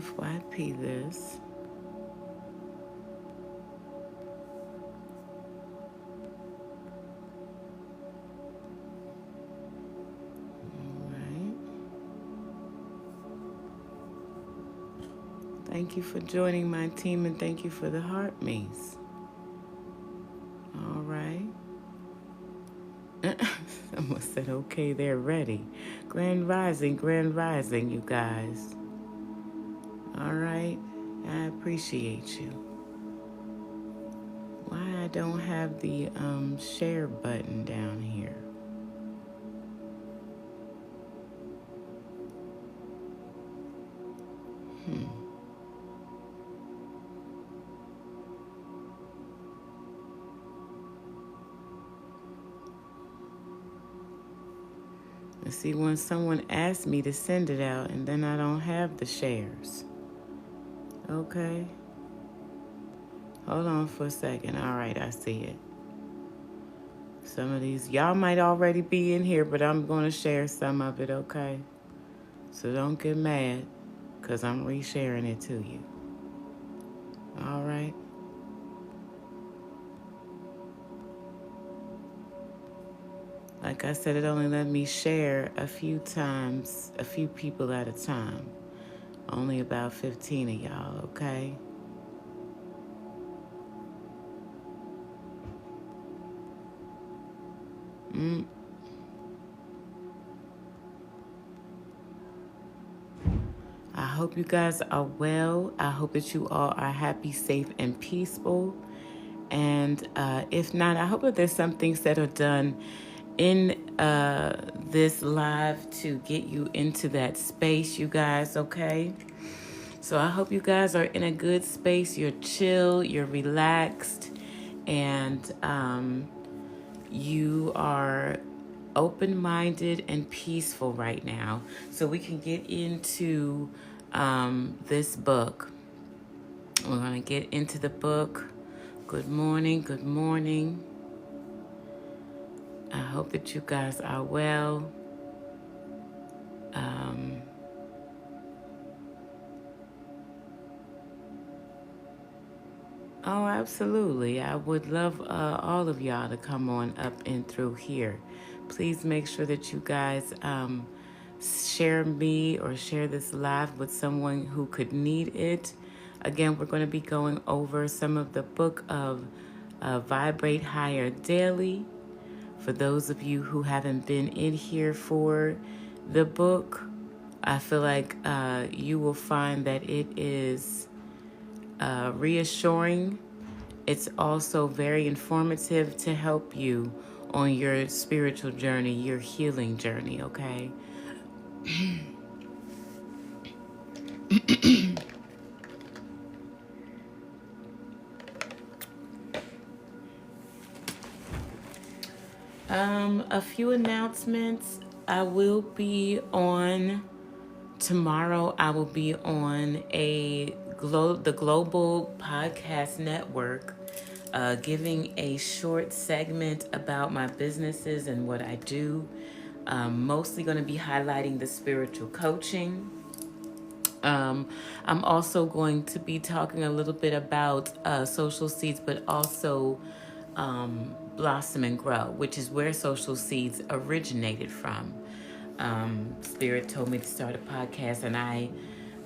FYP this. Alright. Thank you for joining my team and thank you for the heart maze. Alright. Someone said, okay, they're ready. Grand Rising, you guys. All right. I appreciate you. Why I don't have the share button down here? See, when someone asks me to send it out and then I don't have the shares. Okay. Hold on for a second. All right, I see it. Some of these, y'all might already be in here, but I'm going to share some of it, okay? So don't get mad, because I'm resharing it to you. All right? Like I said, it only let me share a few times, a few people at a time. Only about 15 of y'all, okay? I hope you guys are well. I hope that you all are happy, safe, and peaceful. And if not, I hope that there's some things that are done in this live to get you into that space, you guys, okay? So I hope you guys are in a good space. You're chill, you're relaxed, and you are open-minded and peaceful right now. So we can get into this book. We're going to get into the book. Good morning, good morning. I hope that you guys are well. Oh, absolutely. I would love all of y'all to come on up and through here. Please make sure that you guys share me or share this live with someone who could need it. Again, we're going to be going over some of the book of Vibrate Higher Daily. For those of you who haven't been in here for the book, I feel like you will find that it is reassuring. It's also very informative to help you on your spiritual journey, your healing journey, okay? A few announcements. I will be on tomorrow. I will be on the Global Podcast Network, giving a short segment about my businesses and what I do. Mostly going to be highlighting the spiritual coaching. I'm also going to be talking a little bit about Social Seeds, but also Blossom and Grow, which is where Social Seeds originated from. Spirit told me to start a podcast, and I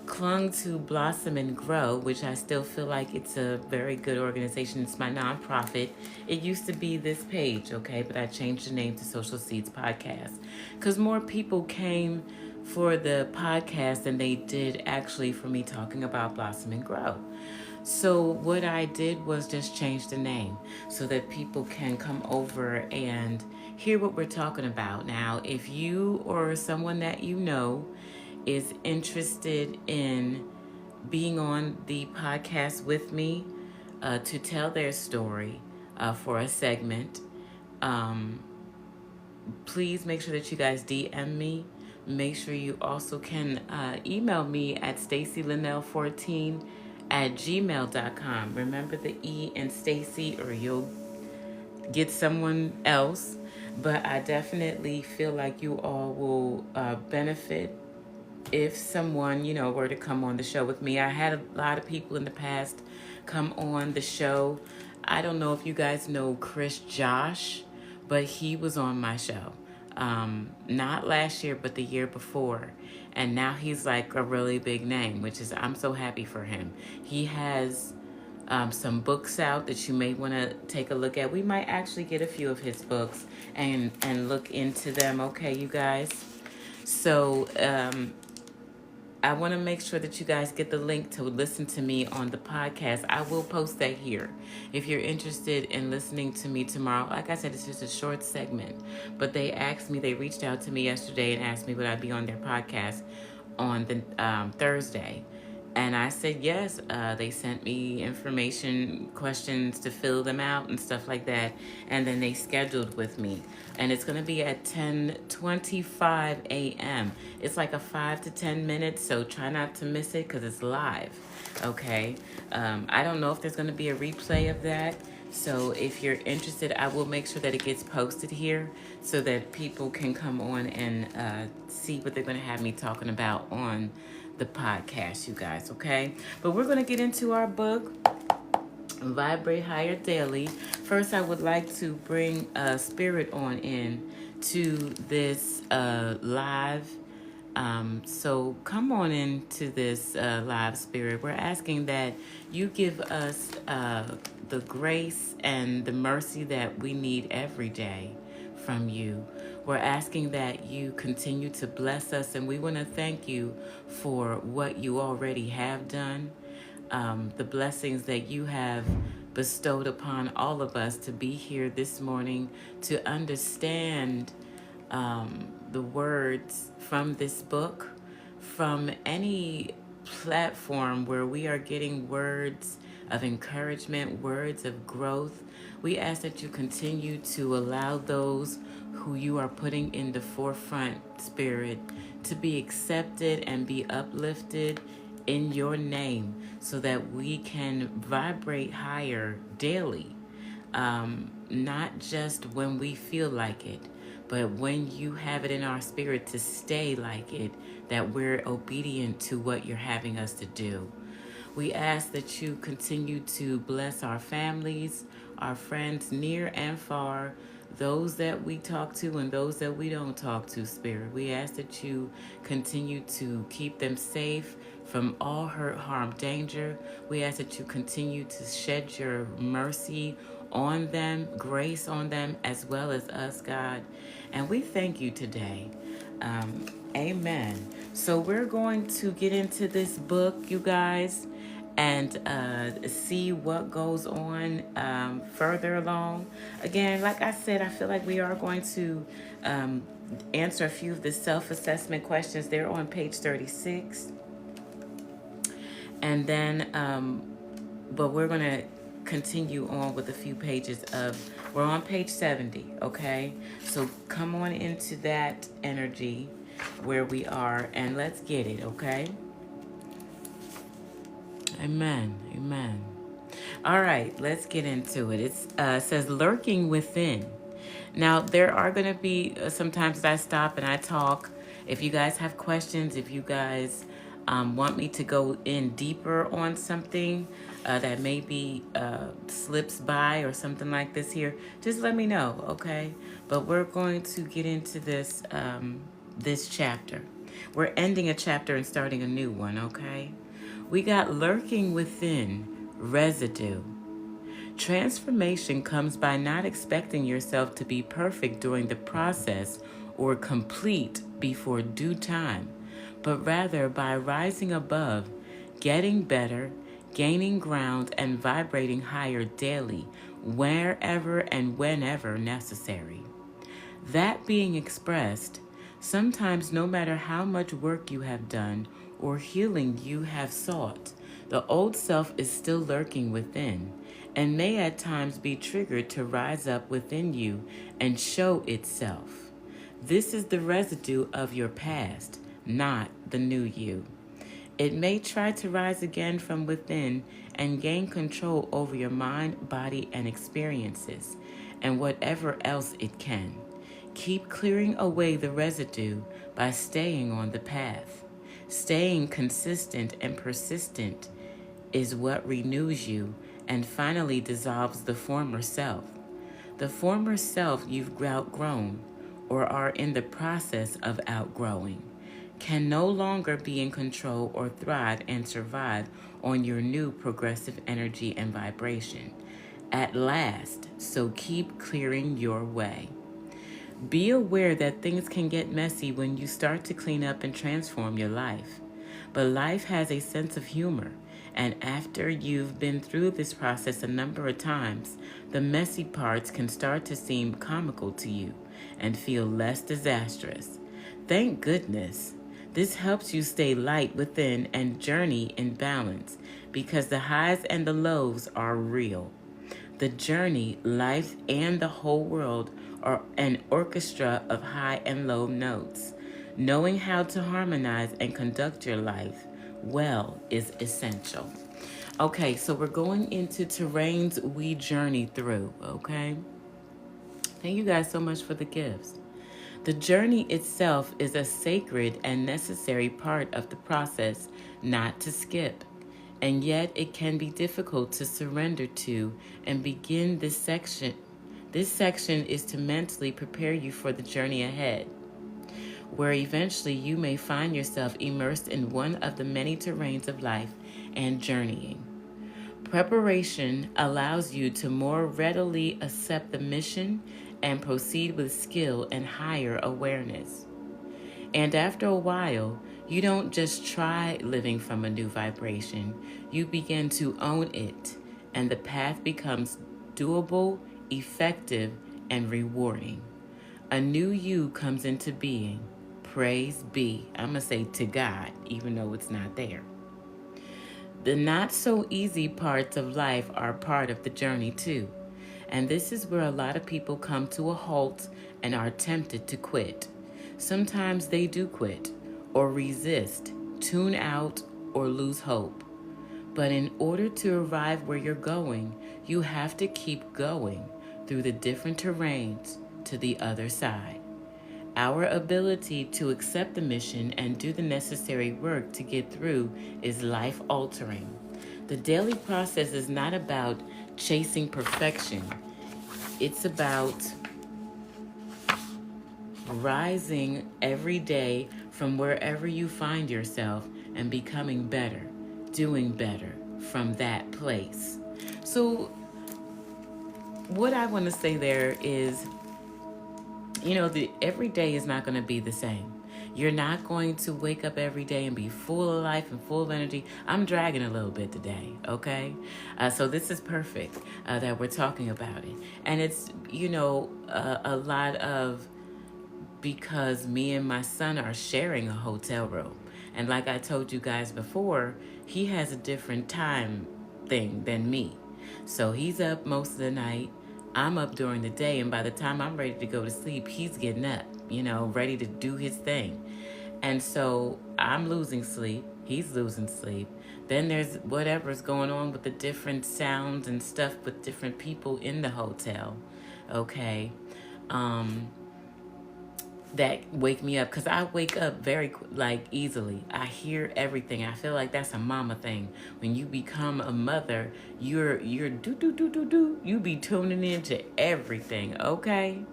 clung to Blossom and Grow, which I still feel like it's a very good organization. It's my nonprofit. It used to be this page, okay, but I changed the name to Social Seeds Podcast because more people came for the podcast than they did actually for me talking about Blossom and Grow. So what I did was just change the name so that people can come over and hear what we're talking about. Now, if you or someone that you know is interested in being on the podcast with me to tell their story for a segment, please make sure that you guys DM me. Make sure you also can email me at stacylinnell14@gmail.com. Remember the E in Stacy or you'll get someone else. But I definitely feel like you all will benefit if someone, were to come on the show with me. I had a lot of people in the past come on the show. I don't know if you guys know Chris Josh, but he was on my show. Not last year, but the year before. And now he's like a really big name, which is, I'm so happy for him. He has some books out that you may want to take a look at. We might actually get a few of his books and look into them. Okay, you guys. So I want to make sure that you guys get the link to listen to me on the podcast. I will post that here. If you're interested in listening to me tomorrow, like I said, it's just a short segment. But they reached out to me yesterday and asked me would I be on their podcast on the Thursday. And I said yes. They sent me information, questions to fill them out and stuff like that. And then they scheduled with me. And it's going to be at 10:25 a.m. It's like a 5 to 10 minutes, so try not to miss it because it's live. Okay? I don't know if there's going to be a replay of that. So if you're interested, I will make sure that it gets posted here so that people can come on and see what they're going to have me talking about on the podcast, you guys, okay? But we're going to get into our book, Vibrate Higher Daily. First, I would like to bring Spirit on in to this live. So come on into this live, Spirit. We're asking that you give us the grace and the mercy that we need every day from you. We're asking that you continue to bless us, and we want to thank you for what you already have done, the blessings that you have bestowed upon all of us to be here this morning to understand the words from this book, from any platform where we are getting words of encouragement, words of growth. We ask that you continue to allow those who you are putting in the forefront, Spirit, to be accepted and be uplifted in your name so that we can vibrate higher daily, not just when we feel like it, but when you have it in our spirit to stay like it, that we're obedient to what you're having us to do. We ask that you continue to bless our families, our friends near and far, those that we talk to and those that we don't talk to, Spirit. We ask that you continue to keep them safe from all hurt, harm, danger. We ask that you continue to shed your mercy on them, grace on them, as well as us, God. And we thank you today. Amen. So we're going to get into this book, you guys, and see what goes on further along. Again, like I said, I feel like we are going to answer a few of the self-assessment questions. They're on page 36. And then, but we're going to continue on with a few pages we're on page 70, okay? So come on into that energy where we are and let's get it, okay? Amen. Amen. All right, let's get into it. It says lurking within. Now, there are going to be sometimes I stop and I talk. If you guys have questions, if you guys want me to go in deeper on something that maybe slips by or something like this here, just let me know, okay? But we're going to get into this this chapter. We're ending a chapter and starting a new one, okay? We got lurking within, residue. Transformation comes by not expecting yourself to be perfect during the process or complete before due time, but rather by rising above, getting better, gaining ground, and vibrating higher daily, wherever and whenever necessary. That being expressed, sometimes no matter how much work you have done or healing you have sought, the old self is still lurking within and may at times be triggered to rise up within you and show itself. This is the residue of your past, not the new you. It may try to rise again from within and gain control over your mind, body, and experiences, and whatever else it can. Keep clearing away the residue by staying on the path. Staying consistent and persistent is what renews you and finally dissolves the former self. The former self you've outgrown or are in the process of outgrowing can no longer be in control or thrive and survive on your new progressive energy and vibration. At last, so keep clearing your way. Be aware that things can get messy when you start to clean up and transform your life. But life has a sense of humor, and after you've been through this process a number of times, the messy parts can start to seem comical to you and feel less disastrous. Thank goodness. This helps you stay light within and journey in balance because the highs and the lows are real. The journey, life, and the whole world are an orchestra of high and low notes. Knowing how to harmonize and conduct your life well is essential. Okay, so we're going into terrains we journey through, okay? Thank you guys so much for the gifts. The journey itself is a sacred and necessary part of the process, not to skip. And yet it can be difficult to surrender to and begin this section. This section is to mentally prepare you for the journey ahead, where eventually you may find yourself immersed in one of the many terrains of life and journeying. Preparation allows you to more readily accept the mission and proceed with skill and higher awareness. And after a while, you don't just try living from a new vibration, you begin to own it, and the path becomes doable, effective, and rewarding. A new you comes into being. Praise be. I'm going to say to God, even though it's not there. The not so easy parts of life are part of the journey too. And this is where a lot of people come to a halt and are tempted to quit. Sometimes they do quit or resist, tune out, or lose hope. But in order to arrive where you're going, you have to keep going through the different terrains to the other side. Our ability to accept the mission and do the necessary work to get through is life-altering. The daily process is not about chasing perfection. It's about rising every day from wherever you find yourself and becoming better, doing better from that place. So what I want to say there is, every day is not going to be the same. You're not going to wake up every day and be full of life and full of energy. I'm dragging a little bit today, okay? So this is perfect that we're talking about it. And it's, a lot of, because me and my son are sharing a hotel room. And like I told you guys before, he has a different time thing than me. So he's up most of the night. I'm up during the day, and by the time I'm ready to go to sleep, he's getting up, ready to do his thing. And so I'm losing sleep. He's losing sleep. Then there's whatever's going on with the different sounds and stuff with different people in the hotel. Okay. That wake me up, because I wake up very easily. I hear everything. I feel like that's a mama thing. When you become a mother, you're do. You be tuning into everything, okay?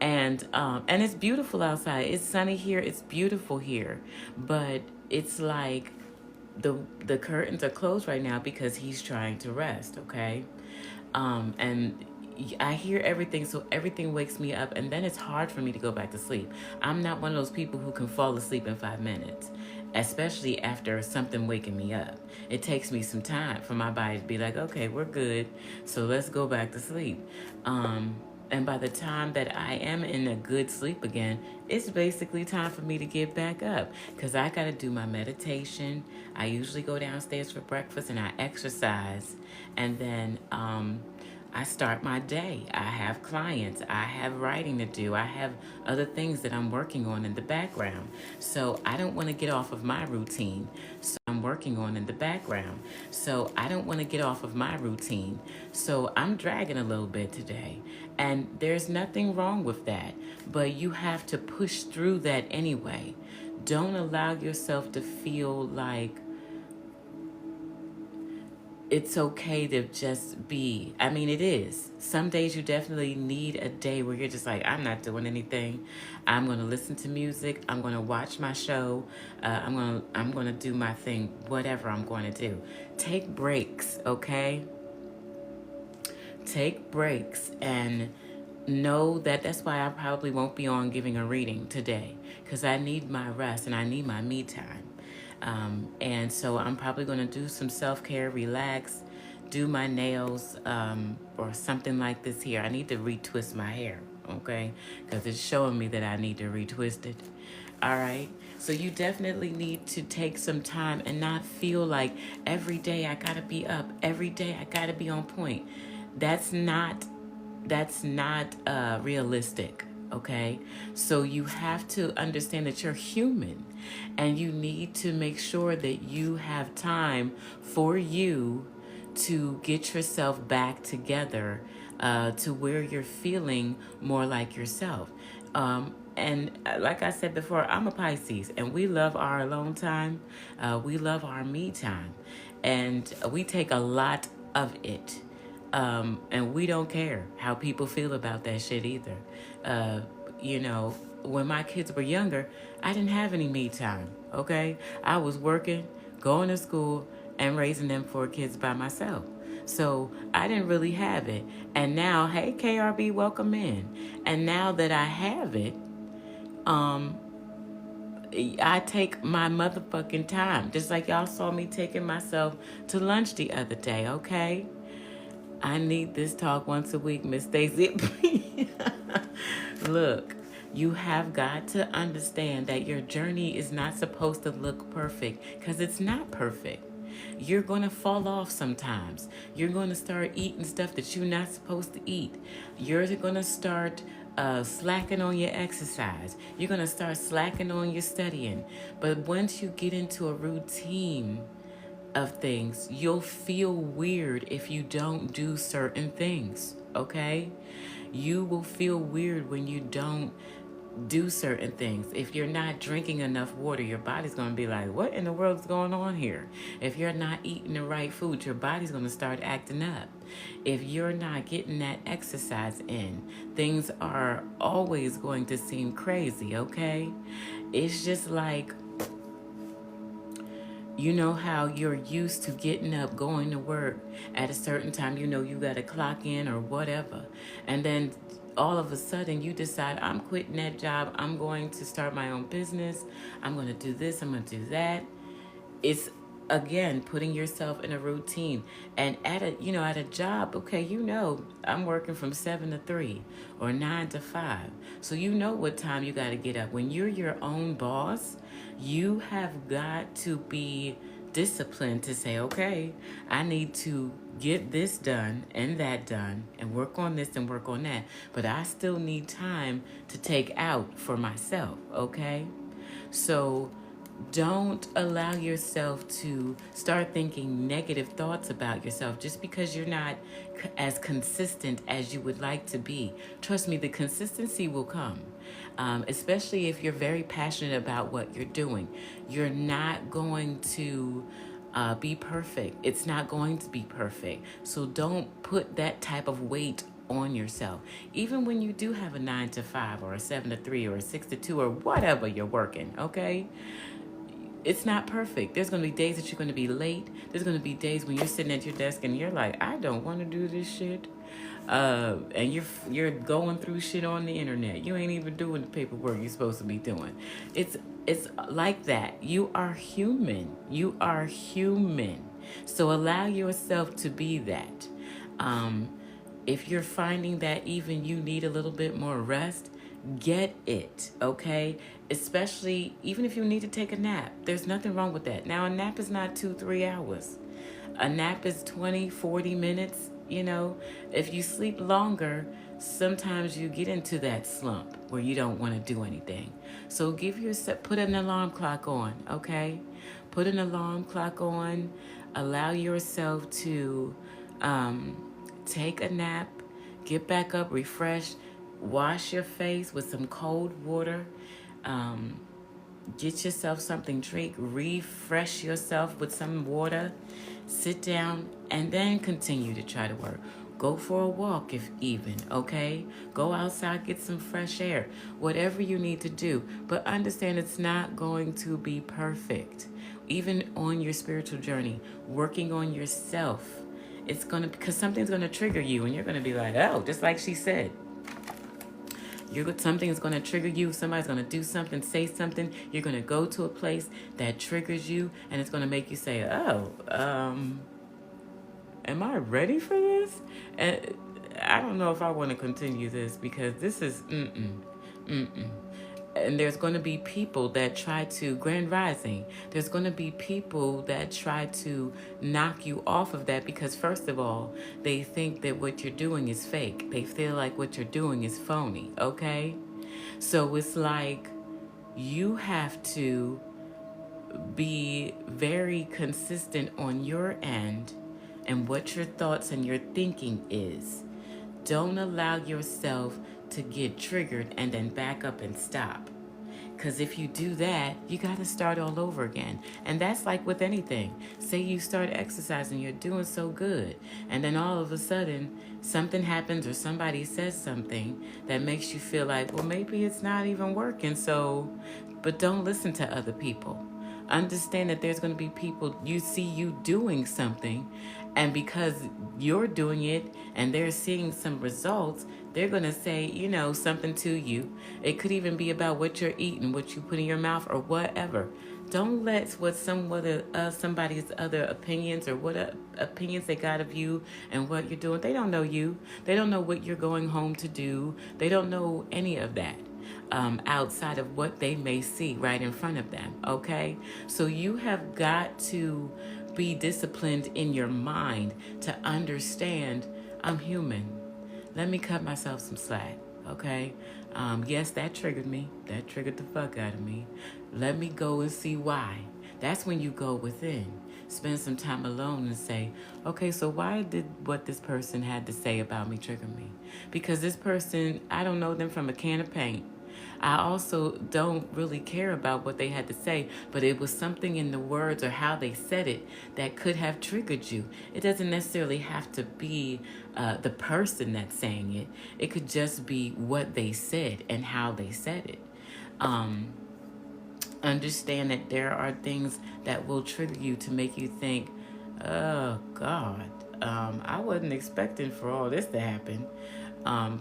And it's beautiful outside. It's sunny here. It's beautiful here, but it's like the curtains are closed right now because he's trying to rest, okay? And I hear everything, so everything wakes me up, and then it's hard for me to go back to sleep. I'm not one of those people who can fall asleep in 5 minutes, especially after something waking me up. It takes me some time for my body to be like, okay, we're good, so let's go back to sleep. And by the time that I am in a good sleep again, it's basically time for me to get back up, because I got to do my meditation. I usually go downstairs for breakfast and I exercise, and then I start my day. I have clients. I have writing to do. I have other things that I'm working on in the background. So I don't want to get off of my routine. So I'm working on in the background. So I don't want to get off of my routine. So I'm dragging a little bit today. And there's nothing wrong with that. But you have to push through that anyway. Don't allow yourself to feel like it's okay to just be. I mean, it is. Some days you definitely need a day where you're just like, I'm not doing anything. I'm going to listen to music. I'm going to watch my show. I'm going to do my thing, whatever I'm going to do. Take breaks, okay? Take breaks and know that that's why I probably won't be on giving a reading today, because I need my rest and I need my me time. And so I'm probably going to do some self-care, relax, do my nails, or something like this here. I need to retwist my hair, okay? Because it's showing me that I need to retwist it. All right. So you definitely need to take some time and not feel like every day I got to be up. Every day I got to be on point. That's not realistic. Okay. So you have to understand that you're human and you need to make sure that you have time for you to get yourself back together, to where you're feeling more like yourself. And like I said before, I'm a Pisces, and we love our alone time. We love our me time, and we take a lot of it. And we don't care how people feel about that shit either. Uh, when my kids were younger, I didn't have any me time, okay? I was working, going to school, and raising them 4 kids by myself. So I didn't really have it. And now, hey, KRB, welcome in. And now that I have it, I take my motherfucking time. Just like y'all saw me taking myself to lunch the other day, okay? I need this talk once a week, Miss Stacy. Look, you have got to understand that your journey is not supposed to look perfect, because it's not perfect. You're going to fall off sometimes. You're going to start eating stuff that you're not supposed to eat. You're going to start slacking on your exercise. You're going to start slacking on your studying. But once you get into a routine of things, you'll feel weird if you don't do certain things, okay? You will feel weird when you don't do certain things. If you're not drinking enough water, your body's going to be like, what in the world is going on here? If you're not eating the right food, your body's going to start acting up. If you're not getting that exercise in, things are always going to seem crazy, okay? It's just like, you know how you're used to getting up, going to work at a certain time, you got to clock in or whatever. And then all of a sudden you decide, I'm quitting that job. I'm going to start my own business. I'm going to do this. I'm going to do that. It's, again, putting yourself in a routine. And at a job, okay, I'm working from 7 to 3 or 9 to 5. So you know what time you got to get up. When you're your own boss, you have got to be disciplined to say, okay, I need to get this done and that done and work on this and work on that. But I still need time to take out for myself, okay? So don't allow yourself to start thinking negative thoughts about yourself just because you're not as consistent as you would like to be. Trust me, the consistency will come, especially if you're very passionate about what you're doing. You're not going to be perfect. It's not going to be perfect. So don't put that type of weight on yourself. Even when you do have a 9 to 5 or a 7 to 3 or a 6 to 2 or whatever you're working, okay? It's not perfect. There's going to be days that you're going to be late. There's going to be days when you're sitting at your desk and you're like, I don't want to do this shit. And you're going through shit on the internet. You ain't even doing the paperwork you're supposed to be doing. It's like that. You are human. You are human. So allow yourself to be that. If you're finding that even you need a little bit more rest, get it, okay? Especially even if you need to take a nap. There's nothing wrong with that. Now, a nap is not 2-3 hours. A nap is 20, 40 minutes, If you sleep longer, sometimes you get into that slump where you don't want to do anything. So put an alarm clock on, okay? Put an alarm clock on. Allow yourself to take a nap, get back up, refresh, wash your face with some cold water. Get yourself something to drink, refresh yourself with some water, sit down, and then continue to try to work. Go for a walk if even, okay? Go outside, get some fresh air, whatever you need to do. But understand it's not going to be perfect. Even on your spiritual journey, working on yourself, it's going to, because something's going to trigger you and you're going to be like, oh, just like she said. Something is going to trigger you. Somebody's going to do something, say something. You're going to go to a place that triggers you, and it's going to make you say, oh, am I ready for this? And I don't know if I want to continue this because this is, And there's going to be people that try to, Grand Rising, there's going to be people that try to knock you off of that because, first of all, they think that what you're doing is fake. They feel like what you're doing is phony, okay? So it's like you have to be very consistent on your end and what your thoughts and your thinking is. Don't allow yourself to get triggered and then back up and stop. Because if you do that, you got to start all over again. And that's like with anything. Say you start exercising, you're doing so good. And then all of a sudden, something happens or somebody says something that makes you feel like, well, maybe it's not even working. But don't listen to other people. Understand that there's going to be people, you see you doing something, and because you're doing it and they're seeing some results, they're going to say, something to you. It could even be about what you're eating, what you put in your mouth, or whatever. Don't let what somebody's other opinions or what opinions they got of you and what you're doing. They don't know you. They don't know what you're going home to do. They don't know any of that. Outside of what they may see right in front of them, okay? So you have got to be disciplined in your mind to understand I'm human. Let me cut myself some slack, okay? Yes, that triggered me. That triggered the fuck out of me. Let me go and see why. That's when you go within. Spend some time alone and say, okay, so why did what this person had to say about me trigger me? Because this person, I don't know them from a can of paint. I also don't really care about what they had to say, but it was something in the words or how they said it that could have triggered you. It doesn't necessarily have to be the person that's saying it. It could just be what they said and how they said it. Understand that there are things that will trigger you to make you think, oh, God, I wasn't expecting for all this to happen.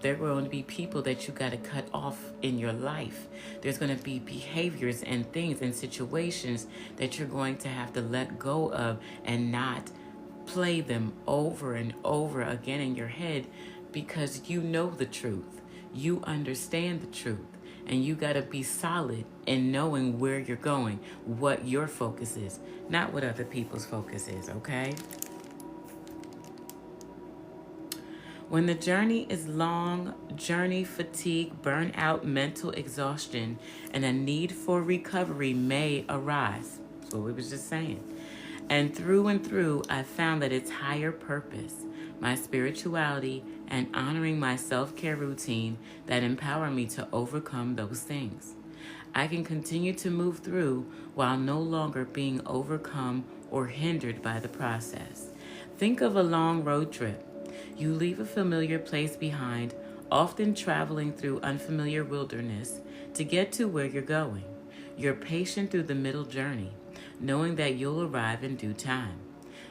There are going to be people that you got to cut off in your life. There's going to be behaviors and things and situations that you're going to have to let go of and not play them over and over again in your head because you know the truth. You understand the truth. And you got to be solid in knowing where you're going, what your focus is, not what other people's focus is, okay? When the journey is long, journey fatigue, burnout, mental exhaustion, and a need for recovery may arise. That's what we was just saying. And through, I found that it's higher purpose, my spirituality, and honoring my self-care routine that empower me to overcome those things. I can continue to move through while no longer being overcome or hindered by the process. Think of a long road trip. You leave a familiar place behind, often traveling through unfamiliar wilderness to get to where you're going. You're patient through the middle journey, knowing that you'll arrive in due time.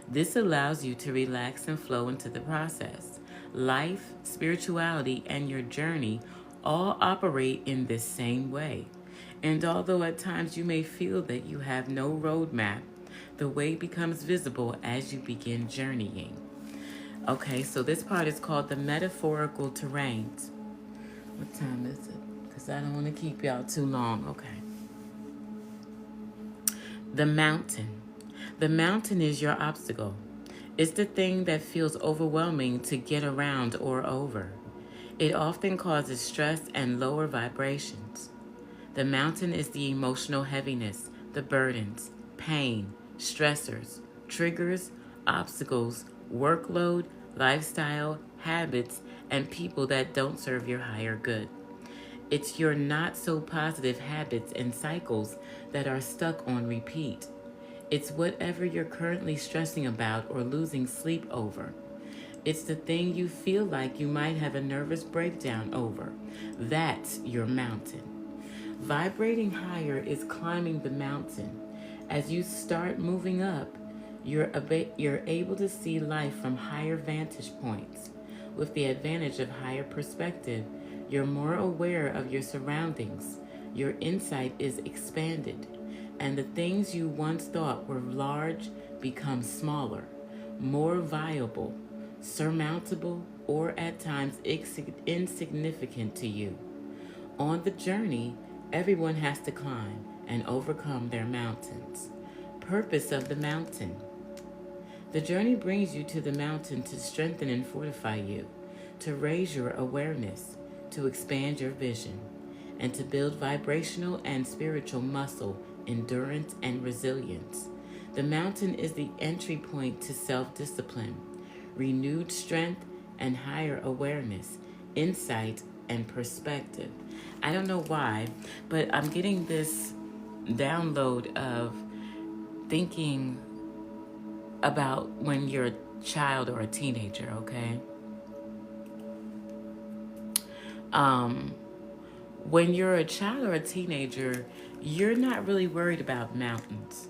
This allows you to relax and flow into the process. Life, spirituality, and your journey all operate in this same way. And although at times you may feel that you have no roadmap, the way becomes visible as you begin journeying. Okay, so this part is called the metaphorical terrains. What time is it? Because I don't want to keep y'all too long. Okay. The mountain. The mountain is your obstacle. It's the thing that feels overwhelming to get around or over. It often causes stress and lower vibrations. The mountain is the emotional heaviness, the burdens, pain, stressors, triggers, obstacles, workload, lifestyle, habits, and people that don't serve your higher good. It's your not so positive habits and cycles that are stuck on repeat. It's whatever you're currently stressing about or losing sleep over. It's the thing you feel like you might have a nervous breakdown over. That's your mountain. Vibrating higher is climbing the mountain. As you start moving up, you're able to see life from higher vantage points. With the advantage of higher perspective, you're more aware of your surroundings. Your insight is expanded, and the things you once thought were large become smaller, more viable, surmountable, or at times insignificant to you. On the journey, everyone has to climb and overcome their mountains. Purpose of the mountain. The journey brings you to the mountain to strengthen and fortify you, to raise your awareness, to expand your vision, and to build vibrational and spiritual muscle, endurance, and resilience. The mountain is the entry point to self-discipline, renewed strength, and higher awareness, insight, and perspective. I don't know why, but I'm getting this download of thinking about when you're a child or a teenager, okay? When you're a child or a teenager, you're not really worried about mountains.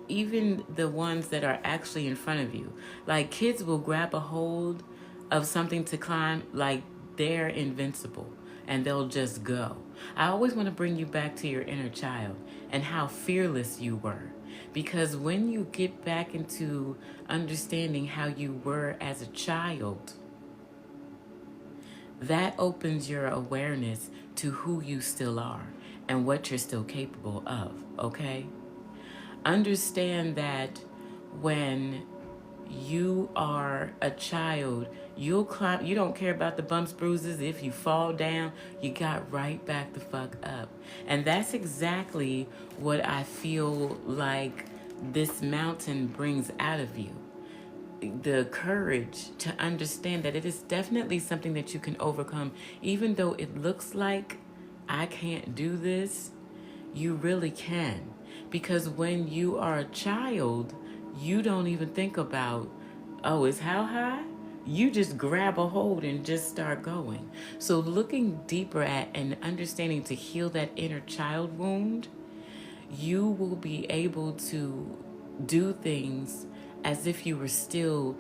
Even the ones that are actually in front of you. Like, kids will grab a hold of something to climb like they're invincible, and they'll just go. I always want to bring you back to your inner child and how fearless you were. Because when you get back into understanding how you were as a child, that opens your awareness to who you still are and what you're still capable of, okay? Understand that when you are a child, you'll climb. You don't care about the bumps, bruises. If you fall down, you got right back the fuck up. And that's exactly what I feel like this mountain brings out of you. The courage to understand that it is definitely something that you can overcome. Even though it looks like I can't do this, you really can. Because when you are a child, you don't even think about, oh, it's how high? You just grab a hold and just start going. So looking deeper at and understanding to heal that inner child wound, you will be able to do things as if you were still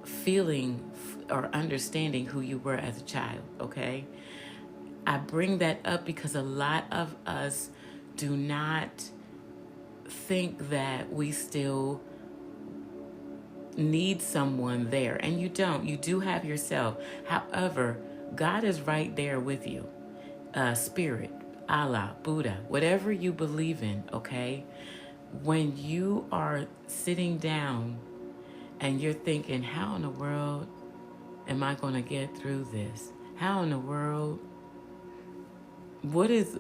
feeling or understanding who you were as a child, okay? I bring that up because a lot of us do not think that we still need someone there, and you don't. You do have yourself. However, God is right there with you. Spirit, Allah, Buddha, whatever you believe in, okay? When you are sitting down and you're thinking, how in the world am I going to get through this? How in the world, what is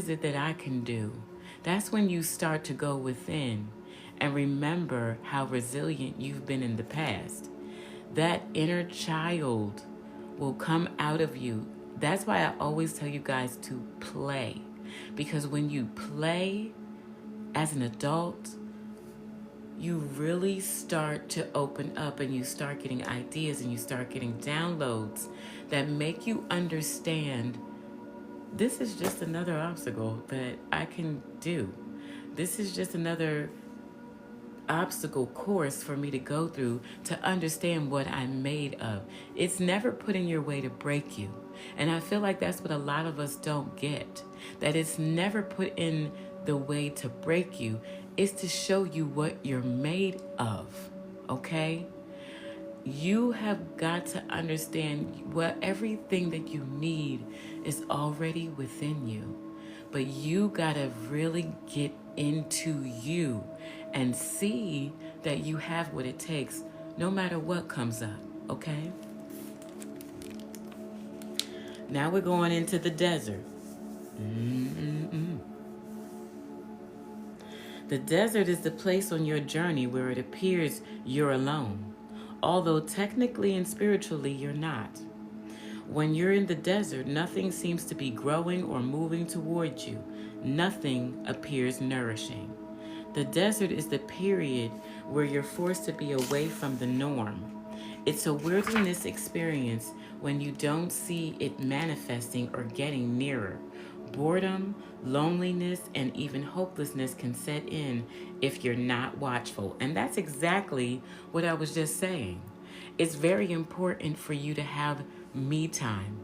it that I can do? That's when you start to go within and remember how resilient you've been in the past. That inner child will come out of you. That's why I always tell you guys to play. Because when you play as an adult, you really start to open up and you start getting ideas and you start getting downloads that make you understand this is just another obstacle that I can do. This is just another obstacle course for me to go through to understand what I'm made of. It's never put in your way to break you. And I feel like that's what a lot of us don't get. That it's never put in the way to break you. It's to show you what you're made of. Okay? You have got to understand what everything that you need is already within you. But you got to really get into you and see that you have what it takes no matter what comes up, okay? Now we're going into the desert. The desert is the place on your journey where it appears you're alone, although technically and spiritually you're not. When you're in the desert, nothing seems to be growing or moving towards you. Nothing appears nourishing. The desert is the period where you're forced to be away from the norm. It's a wilderness experience when you don't see it manifesting or getting nearer. Boredom, loneliness, and even hopelessness can set in if you're not watchful. And that's exactly what I was just saying. It's very important for you to have me time.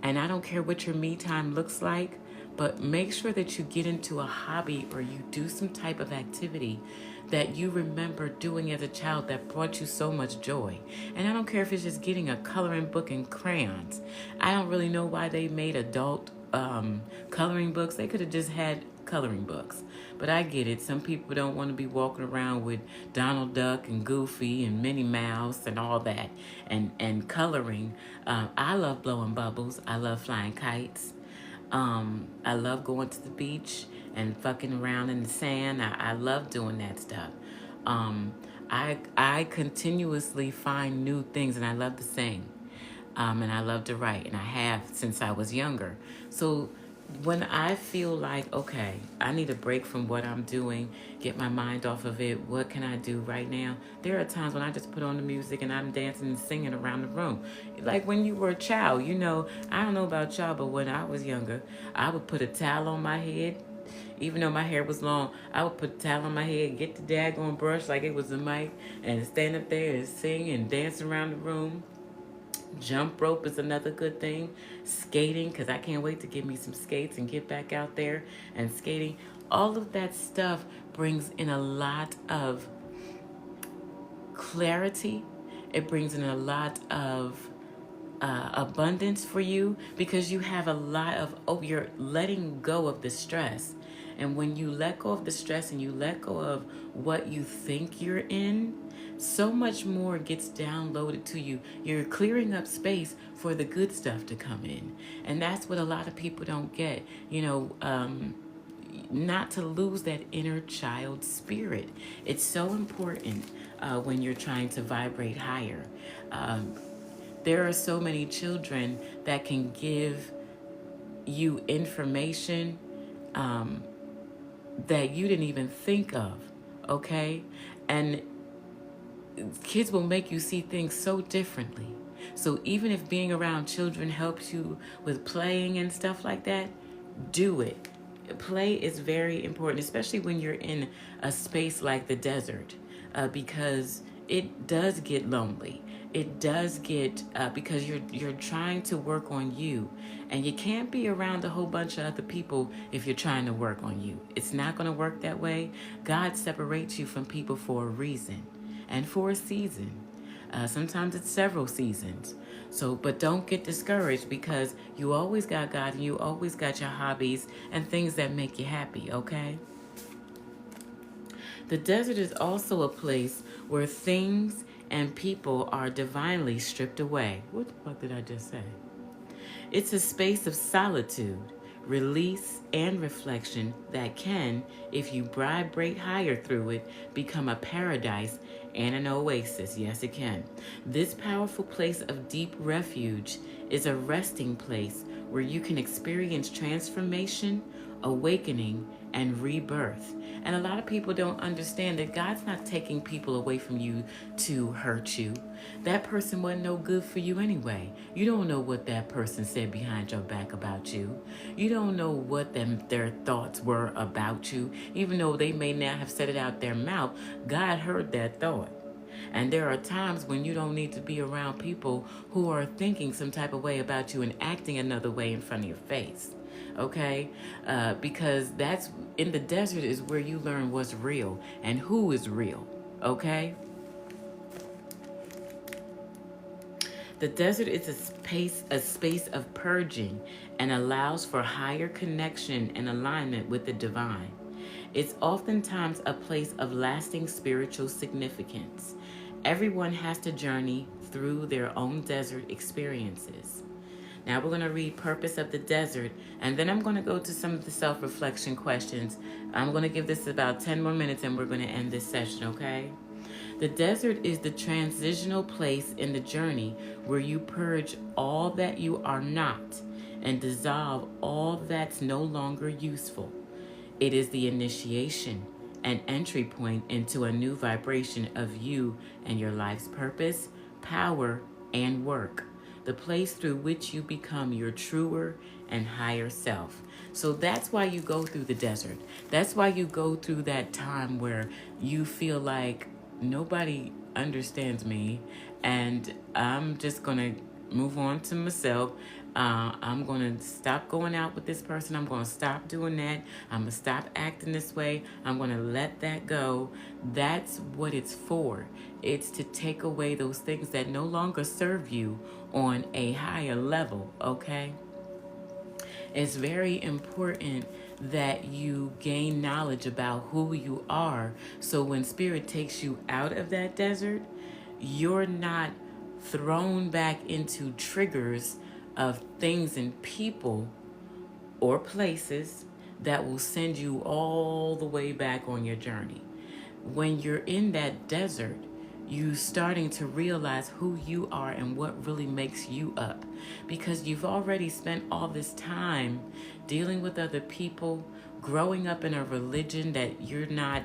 And I don't care what your me time looks like, but make sure that you get into a hobby or you do some type of activity that you remember doing as a child that brought you so much joy. And I don't care if it's just getting a coloring book and crayons. I don't really know why they made adult coloring books. They could have just had coloring books. But I get it. Some people don't want to be walking around with Donald Duck and Goofy and Minnie Mouse and all that and coloring. I love blowing bubbles. I love flying kites. I love going to the beach and fucking around in the sand. I love doing that stuff. I continuously find new things, and I love to sing. And I love to write, and I have since I was younger. So when I feel like, okay, I need a break from what I'm doing, get my mind off of it, what can I do right now? There are times when I just put on the music and I'm dancing and singing around the room. Like when you were a child, I don't know about y'all, but when I was younger, I would put a towel on my head. Even though my hair was long, I would put a towel on my head, get the daggone brush like it was a mic, and stand up there and sing and dance around the room. Jump rope is another good thing. Skating, because I can't wait to get me some skates and get back out there and skating. All of that stuff brings in a lot of clarity. It brings in a lot of abundance for you because you have a lot of, you're letting go of the stress. And when you let go of the stress and you let go of what you think you're in, so much more gets downloaded to you. You're clearing up space for the good stuff to come in. And that's what a lot of people don't get, not to lose that inner child spirit. It's so important when you're trying to vibrate higher. There are so many children that can give you information that you didn't even think of, okay? And kids will make you see things so differently. So even if being around children helps you with playing and stuff like that, do it. Play is very important, especially when you're in a space like the desert, because it does get lonely. It does get because you're trying to work on you, and you can't be around a whole bunch of other people if you're trying to work on you. It's not going to work that way. God separates you from people for a reason and for a season. Sometimes it's several seasons. So, but don't get discouraged because you always got God and you always got your hobbies and things that make you happy, okay? The desert is also a place where things and people are divinely stripped away. What the fuck did I just say? It's a space of solitude, release, and reflection that can, if you vibrate higher through it, become a paradise and an oasis. Yes, it can. This powerful place of deep refuge is a resting place where you can experience transformation, awakening, and rebirth. And a lot of people don't understand that God's not taking people away from you to hurt you. That person wasn't no good for you anyway. You don't know what that person said behind your back about you. You don't know what their thoughts were about you. Even though they may not have said it out their mouth, God heard that thought. And there are times when you don't need to be around people who are thinking some type of way about you and acting another way in front of your face. Okay? Because that's in the desert is where you learn what's real and who is real. Okay? The desert is a space of purging and allows for higher connection and alignment with the divine. It's oftentimes a place of lasting spiritual significance. Everyone has to journey through their own desert experiences. Now we're going to read Purpose of the Desert, and then I'm going to go to some of the self-reflection questions. I'm going to give this about 10 more minutes, and we're going to end this session, okay? The desert is the transitional place in the journey where you purge all that you are not and dissolve all that's no longer useful. It is the initiation and entry point into a new vibration of you and your life's purpose, power, and work. The place through which you become your truer and higher self. So that's why you go through the desert. That's why you go through that time where you feel like nobody understands me and I'm just going to move on to myself. I'm going to stop going out with this person. I'm going to stop doing that. I'm going to stop acting this way. I'm going to let that go. That's what it's for. It's to take away those things that no longer serve you on a higher level, okay? It's very important that you gain knowledge about who you are, so when Spirit takes you out of that desert, you're not thrown back into triggers of things and people or places that will send you all the way back on your journey. When you're in that desert, you starting to realize who you are and what really makes you up, because you've already spent all this time dealing with other people, growing up in a religion that you're not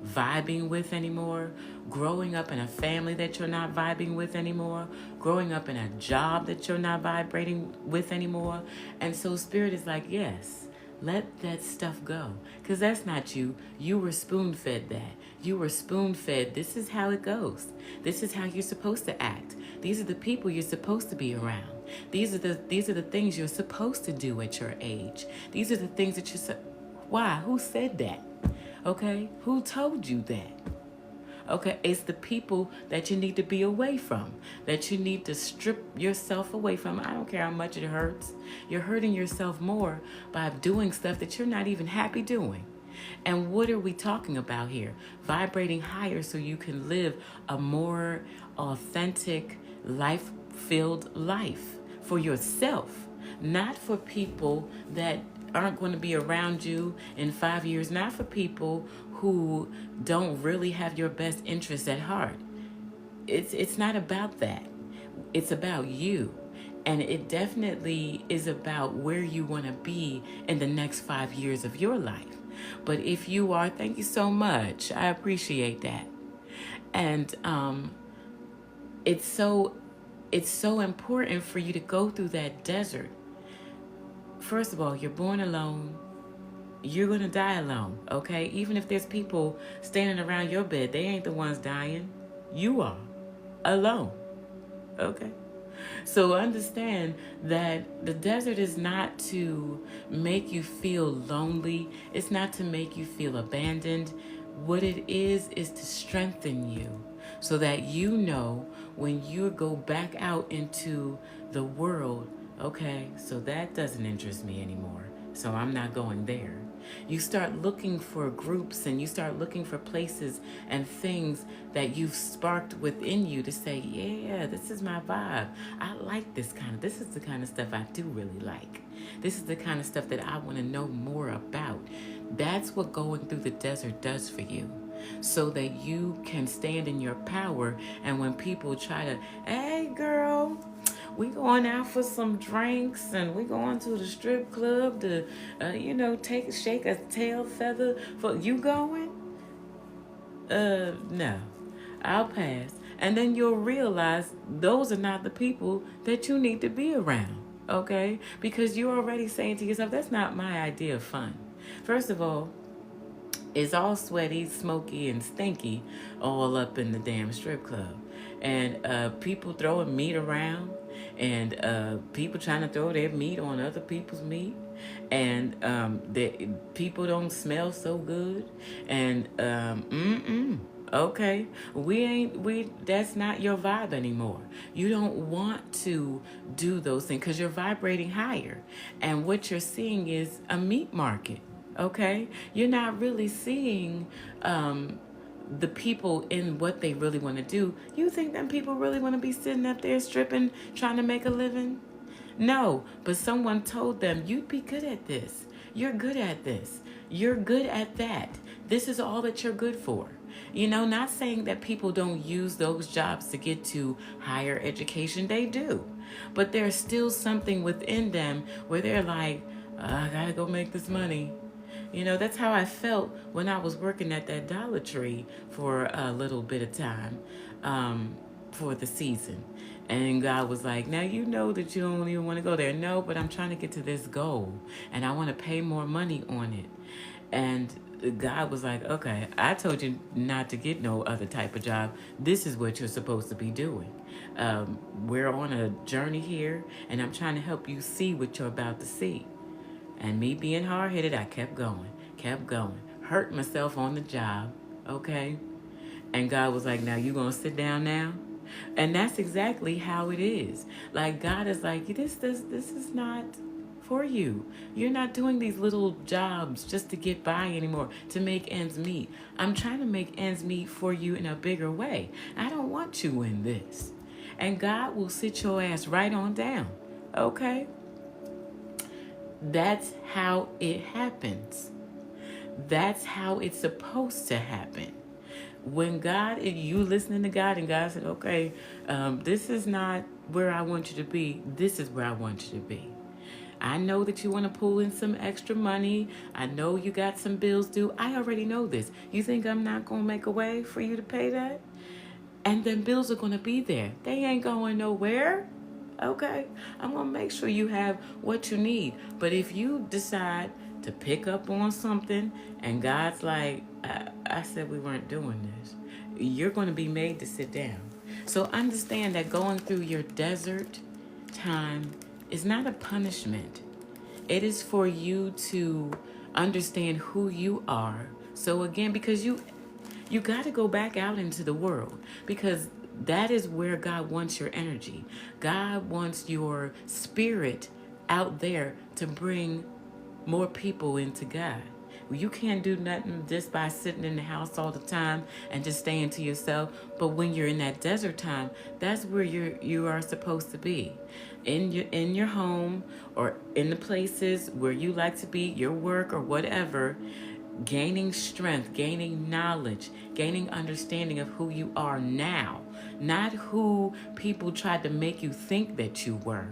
vibing with anymore, growing up in a family that you're not vibing with anymore, growing up in a job that you're not vibrating with anymore. And so Spirit is like, yes, let that stuff go, because that's not you. You were spoon-fed that. You were spoon-fed, this is how it goes. This is how you're supposed to act. These are the people you're supposed to be around. These are the things you're supposed to do at your age. These are the things that you're why? Who said that? Okay? Who told you that? Okay, it's the people that you need to be away from, that you need to strip yourself away from. I don't care how much it hurts. You're hurting yourself more by doing stuff that you're not even happy doing. And what are we talking about here? Vibrating higher so you can live a more authentic, life-filled life for yourself, not for people that aren't going to be around you in 5 years, not for people who don't really have your best interests at heart. It's not about that. It's about you. And it definitely is about where you want to be in the next 5 years of your life. But if you are, thank you so much. I appreciate that. And it's so important for you to go through that desert. First of all, you're born alone. You're going to die alone, okay? Even if there's people standing around your bed, they ain't the ones dying. You are alone, okay? So understand that the desert is not to make you feel lonely. It's not to make you feel abandoned. What it is to strengthen you so that you know when you go back out into the world, okay, so that doesn't interest me anymore, so I'm not going there. You start looking for groups and you start looking for places and things that you've sparked within you to say, yeah, this is my vibe. I like this is the kind of stuff I do really like. This is the kind of stuff that I want to know more about. That's what going through the desert does for you, so that you can stand in your power. And when people try to, hey girl, we going out for some drinks and we going to the strip club to, shake a tail feather for you going? No, I'll pass. And then you'll realize those are not the people that you need to be around, okay? Because you're already saying to yourself, that's not my idea of fun. First of all, it's all sweaty, smoky, and stinky all up in the damn strip club. And people throwing meat around, and people trying to throw their meat on other people's meat, and the people don't smell so good, and okay, that's not your vibe anymore. You don't want to do those things because you're vibrating higher, and what you're seeing is a meat market. Okay, you're not really seeing the people in what they really want to do. You think them people really want to be sitting up there stripping, trying to make a living? No, but someone told them, you'd be good at this. You're good at this. You're good at that. This is all that you're good for. Not saying that people don't use those jobs to get to higher education. They do. But there's still something within them where they're like, I gotta go make this money. That's how I felt when I was working at that Dollar Tree for a little bit of time, for the season. And God was like, now you know that you don't even want to go there. No, but I'm trying to get to this goal and I want to pay more money on it. And God was like, okay, I told you not to get no other type of job. This is what you're supposed to be doing. We're on a journey here, and I'm trying to help you see what you're about to see. And me being hard-headed, I kept going, hurt myself on the job, okay? And God was like, now you going to sit down now? And that's exactly how it is. Like, God is like, this is not for you. You're not doing these little jobs just to get by anymore, to make ends meet. I'm trying to make ends meet for you in a bigger way. I don't want you in this. And God will sit your ass right on down, okay? That's how it happens. That's how it's supposed to happen. When you listening to God and God said, okay, this is not where I want you to be. This is where I want you to be. I know that you want to pull in some extra money. I know you got some bills due. I already know this. You think I'm not going to make a way for you to pay that? And then bills are going to be there. They ain't going nowhere. Okay, I'm going to make sure you have what you need. But if you decide to pick up on something and God's like, I said we weren't doing this, you're going to be made to sit down. So understand that going through your desert time is not a punishment. It is for you to understand who you are. So again, because you got to go back out into the world, because that is where God wants your energy. God wants your spirit out there to bring more people into God. You can't do nothing just by sitting in the house all the time and just staying to yourself. But when you're in that desert time, that's where you are supposed to be. In your home, or in the places where you like to be, your work or whatever, gaining strength, gaining knowledge, gaining understanding of who you are now, not who people tried to make you think that you were.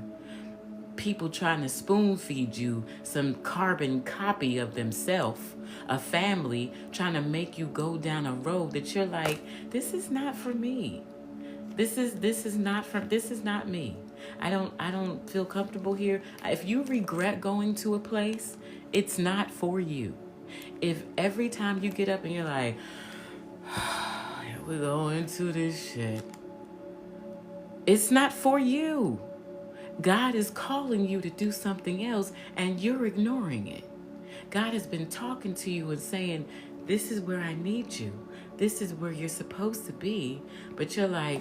People trying to spoon feed you some carbon copy of themselves, a family trying to make you go down a road that you're like, this is not for me. This is not me. I don't feel comfortable here. If you regret going to a place, it's not for you. If every time you get up and you're like, we're going into this shit, it's not for you. God is calling you to do something else and you're ignoring it. God has been talking to you and saying, this is where I need you. This is where you're supposed to be. But you're like,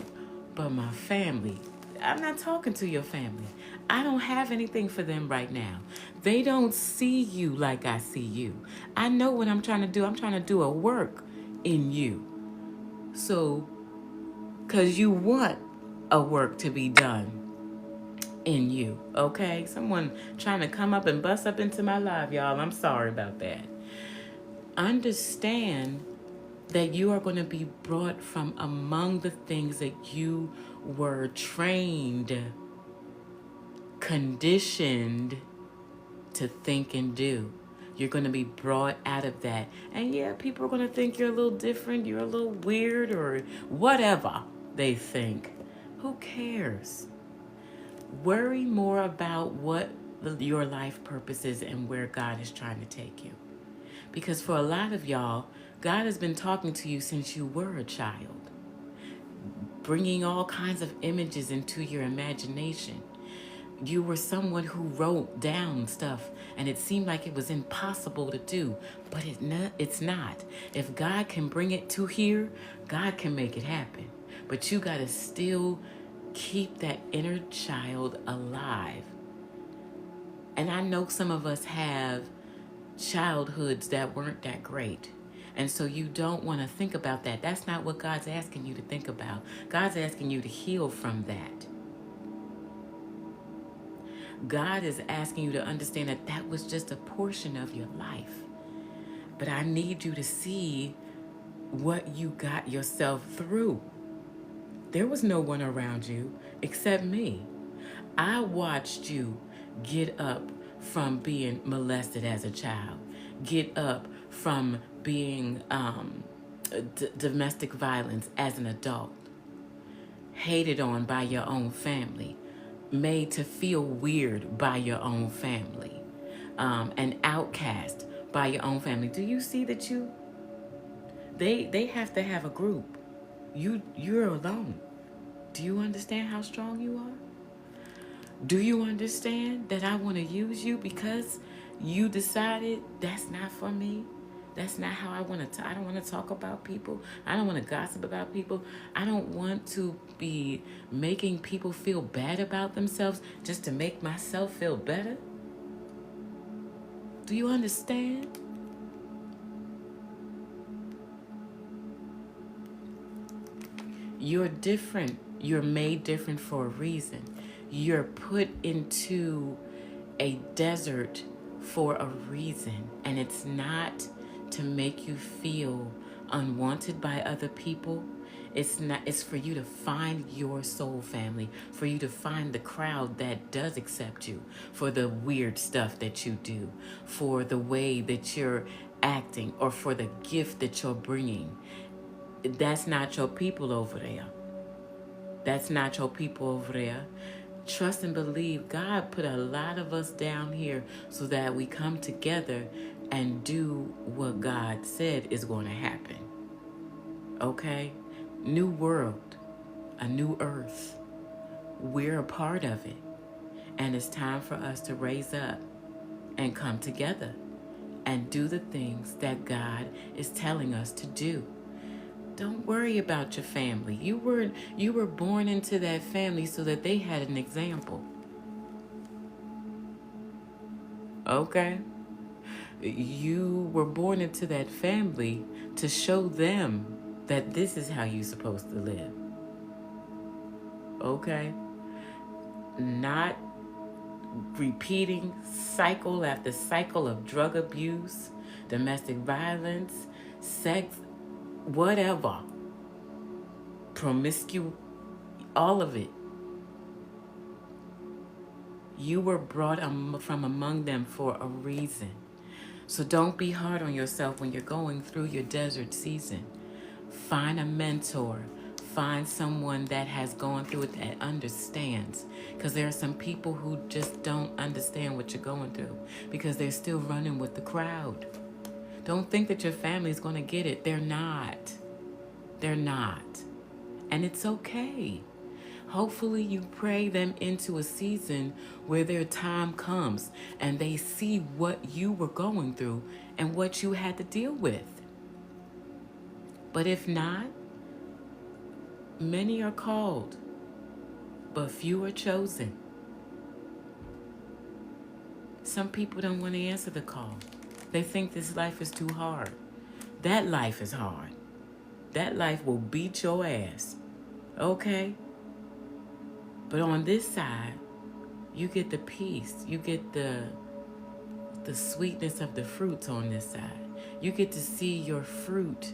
but my family. I'm not talking to your family. I don't have anything for them right now. They don't see you like I see you. I know what I'm trying to do. I'm trying to do a work in you. So, because you want a work to be done in you, okay? Someone trying to come up and bust up into my life, y'all. I'm sorry about that. Understand that you are going to be brought from among the things that you were trained, conditioned to think and do. You're going to be brought out of that. And yeah, people are going to think you're a little different, you're a little weird, or whatever they think. Who cares? Worry more about what your life purpose is and where God is trying to take you. Because for a lot of y'all, God has been talking to you since you were a child, bringing all kinds of images into your imagination. You were someone who wrote down stuff and it seemed like it was impossible to do, but it's not. If God can bring it to here, God can make it happen. But you got to still keep that inner child alive. And I know some of us have childhoods that weren't that great. And so you don't want to think about that. That's not what God's asking you to think about. God's asking you to heal from that. God is asking you to understand that that was just a portion of your life. But I need you to see what you got yourself through. There was no one around you except me. I watched you get up from being molested as a child, get up from being domestic violence as an adult, hated on by your own family, made to feel weird by your own family, an outcast by your own family. Do you see that they have to have a group? You're alone. Do you understand how strong you are? Do you understand that I want to use you because you decided that's not for me? That's not how I want to. I don't want to talk about people. I don't want to gossip about people. I don't want to be making people feel bad about themselves just to make myself feel better. Do you understand? You're different. You're made different for a reason. You're put into a desert for a reason, and it's not to make you feel unwanted by other people. It's not. It's for you to find your soul family, for you to find the crowd that does accept you for the weird stuff that you do, for the way that you're acting, or for the gift that you're bringing. That's not your people over there. That's not your people over there. Trust and believe God put a lot of us down here so that we come together and do what God said is going to happen. Okay? New world, a new earth. We're a part of it. And it's time for us to raise up and come together and do the things that God is telling us to do. Don't worry about your family. You were born into that family so that they had an example. Okay? You were born into that family to show them that this is how you're supposed to live. Okay? Not repeating cycle after cycle of drug abuse, domestic violence, sex, whatever, promiscuous, all of it. You were brought from among them for a reason. So don't be hard on yourself when you're going through your desert season. Find a mentor. Find someone that has gone through it that understands. Because there are some people who just don't understand what you're going through because they're still running with the crowd. Don't think that your family is going to get it. They're not. They're not. And it's okay. Hopefully you pray them into a season where their time comes and they see what you were going through and what you had to deal with. But if not, many are called, but few are chosen. Some people don't want to answer the call. They think this life is too hard. That life is hard. That life will beat your ass. Okay? But on this side, you get the peace. You get the sweetness of the fruits on this side. You get to see your fruit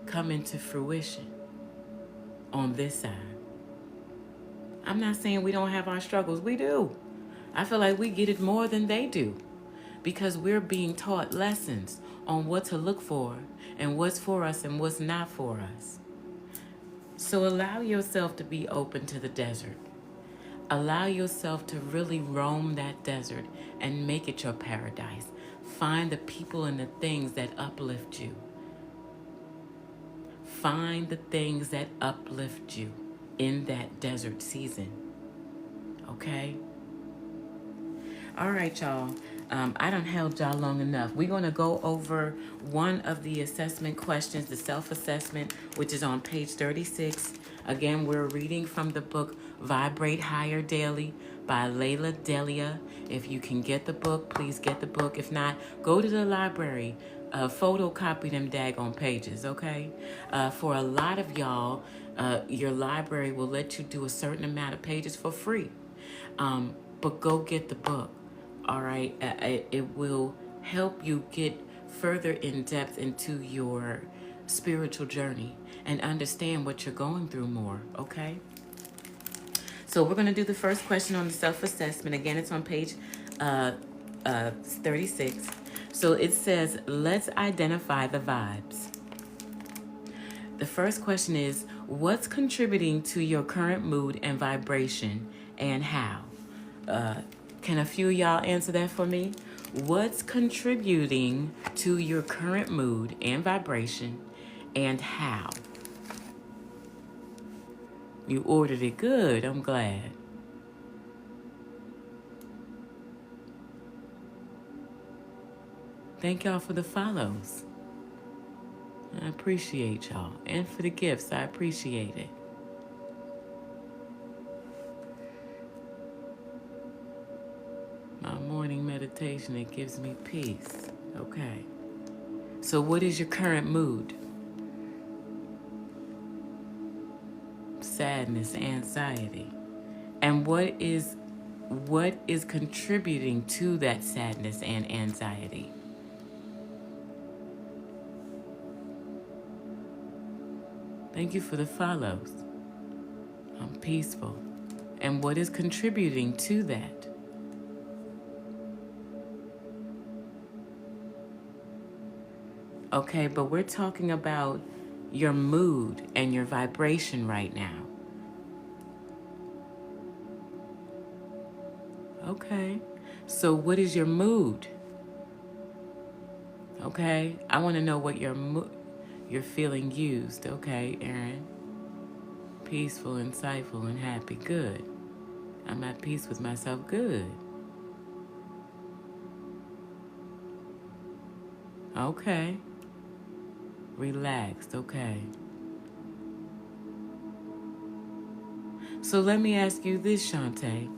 come into fruition on this side. I'm not saying we don't have our struggles. We do. I feel like we get it more than they do because we're being taught lessons on what to look for and what's for us and what's not for us. So allow yourself to be open to the desert. Allow yourself to really roam that desert and make it your paradise. Find the people and the things that uplift you. Find the things that uplift you in that desert season. Okay? All right, y'all. I done held y'all long enough. We're going to go over one of the assessment questions, the self-assessment, which is on page 36. Again, we're reading from the book Vibrate Higher Daily by Layla Delia. If you can get the book, please get the book. If not, go to the library, photocopy them daggone pages, okay? For a lot of y'all, your library will let you do a certain amount of pages for free. But go get the book, all right? It will help you get further in depth into your spiritual journey and understand what you're going through more, okay? So we're going to do the first question on the self-assessment. Again, it's on page 36. So it says, let's identify the vibes. The first question is, what's contributing to your current mood and vibration, and how? Can a few of y'all answer that for me? What's contributing to your current mood and vibration, and how? You ordered it good. I'm glad. Thank y'all for the follows. I appreciate y'all. And for the gifts, I appreciate it. My morning meditation, it gives me peace. Okay. So what is your current mood? Sadness, anxiety. And what is contributing to that sadness and anxiety? Thank you for the follows. I'm peaceful. And what is contributing to that? Okay, but we're talking about your mood and your vibration right now. Okay, so what is your mood? Okay, I want to know what you're feeling used. Okay, Aaron. Peaceful, insightful, and happy. Good. I'm at peace with myself. Good. Okay. Relaxed. Okay. So let me ask you this, Shantae.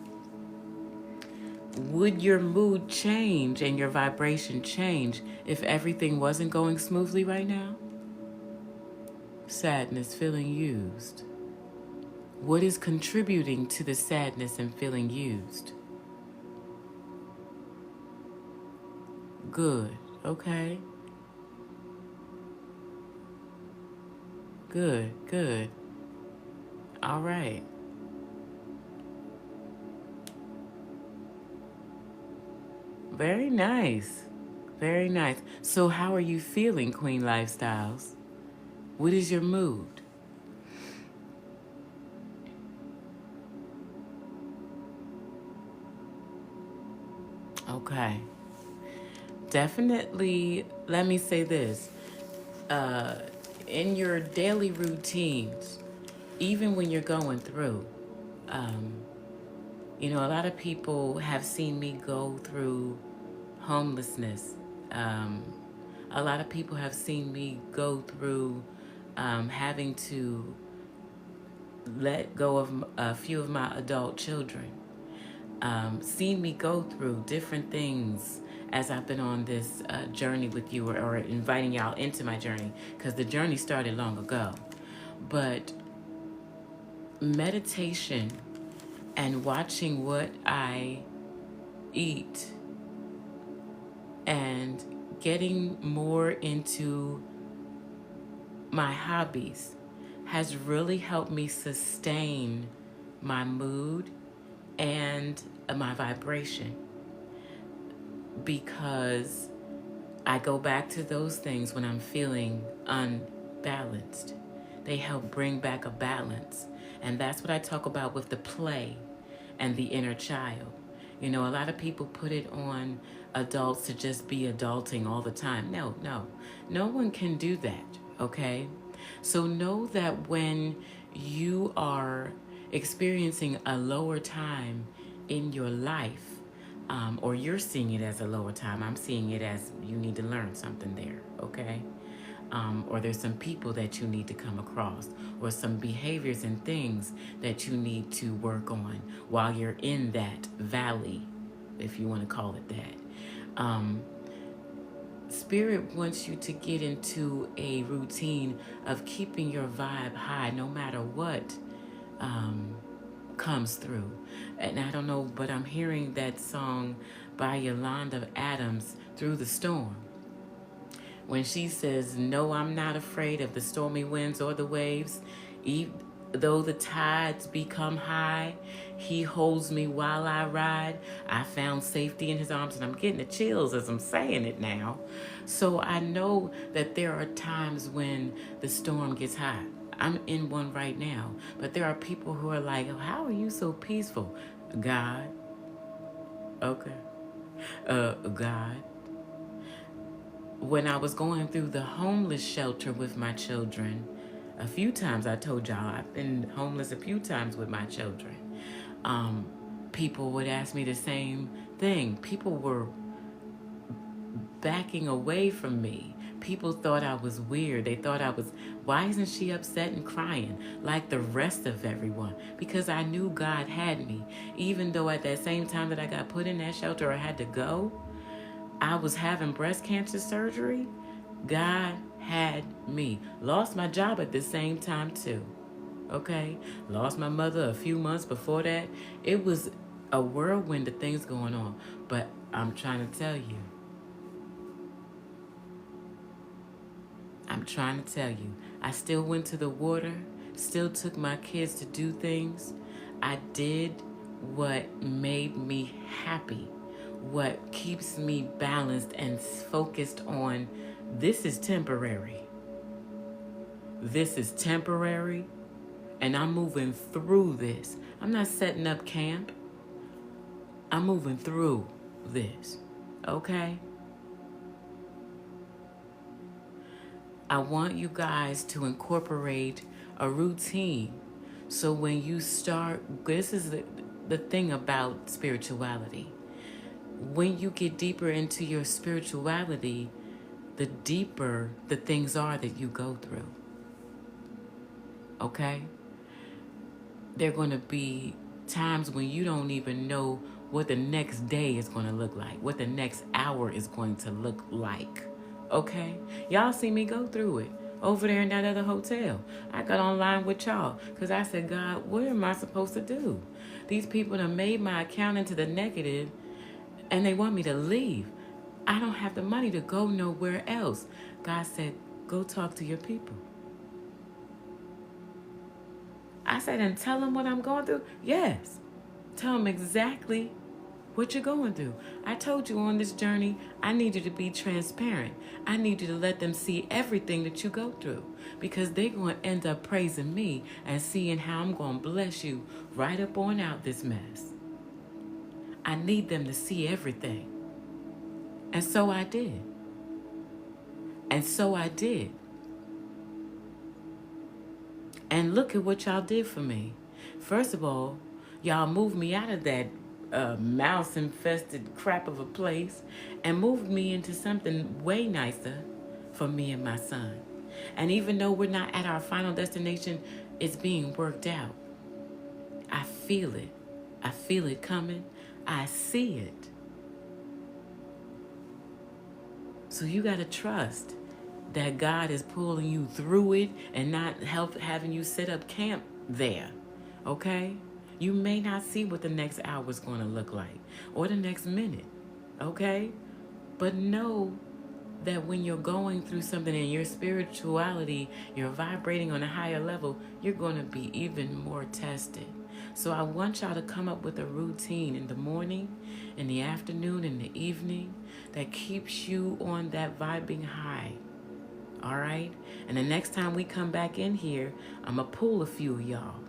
Would your mood change and your vibration change if everything wasn't going smoothly right now? Sadness, feeling used. What is contributing to the sadness and feeling used? Good. Okay. Good, good. All right. Very nice. Very nice. So how are you feeling, Queen Lifestyles? What is your mood? Okay. Definitely, let me say this. In your daily routines, even when you're going through, a lot of people have seen me go through homelessness. A lot of people have seen me go through having to let go of a few of my adult children. Seen me go through different things as I've been on this journey with you, or inviting y'all into my journey, because the journey started long ago. But meditation and watching what I eat and getting more into my hobbies has really helped me sustain my mood and my vibration, because I go back to those things when I'm feeling unbalanced. They help bring back a balance. And that's what I talk about with the play and the inner child. A lot of people put it on adults to just be adulting all the time. No one can do that, okay? So know that when you are experiencing a lower time in your life, or you're seeing it as a lower time, I'm seeing it as you need to learn something there, okay? Or there's some people that you need to come across, or some behaviors and things that you need to work on while you're in that valley, if you want to call it that. Spirit wants you to get into a routine of keeping your vibe high no matter what comes through. And I don't know, but I'm hearing that song by Yolanda Adams, Through the Storm. When she says, "No, I'm not afraid of the stormy winds or the waves, though the tides become high, he holds me while I ride. I found safety in his arms." And I'm getting the chills as I'm saying it now. So I know that there are times when the storm gets high. I'm in one right now. But there are people who are like, "Oh, how are you so peaceful?" God. Okay. God. When I was going through the homeless shelter with my children, a few times, I told y'all I've been homeless a few times with my children. People would ask me the same thing. People were backing away from me. People thought I was weird. They thought why isn't she upset and crying like the rest of everyone? Because I knew God had me. Even though at that same time that I got put in that shelter, I had to go, I was having breast cancer surgery. God had me. Lost my job at the same time too. Okay? Lost my mother a few months before that. It was a whirlwind of things going on. But I'm trying to tell you, I still went to the water, still took my kids to do things. I did what made me happy, what keeps me balanced and focused on this is temporary. This is temporary, and I'm moving through this. I'm not setting up camp. I'm moving through this, okay? I want you guys to incorporate a routine. So when you start, this is the thing about spirituality. When you get deeper into your spirituality, the deeper the things are that you go through. Okay? There are going to be times when you don't even know what the next day is going to look like, what the next hour is going to look like. Okay? Y'all see me go through it over there in that other hotel. I got online with y'all because I said, God, what am I supposed to do? These people have made my account into the negative and they want me to leave. I don't have the money to go nowhere else. God said, go talk to your people. I said, and tell them what I'm going through? Yes. Tell them exactly what you're going through. I told you on this journey, I need you to be transparent. I need you to let them see everything that you go through because they're going to end up praising me and seeing how I'm going to bless you right up on out this mess. I need them to see everything. And so I did. And so I did. And look at what y'all did for me. First of all, y'all moved me out of that mouse-infested crap of a place and moved me into something way nicer for me and my son. And even though we're not at our final destination, it's being worked out. I feel it. I feel it coming. I see it. So you got to trust that God is pulling you through it and not having you set up camp there. Okay? You may not see what the next hour is going to look like or the next minute. Okay? But know that when you're going through something in your spirituality, you're vibrating on a higher level, you're going to be even more tested. So I want y'all to come up with a routine in the morning, in the afternoon, in the evening that keeps you on that vibing high. All right? And the next time we come back in here, I'm going to pull a few of y'all.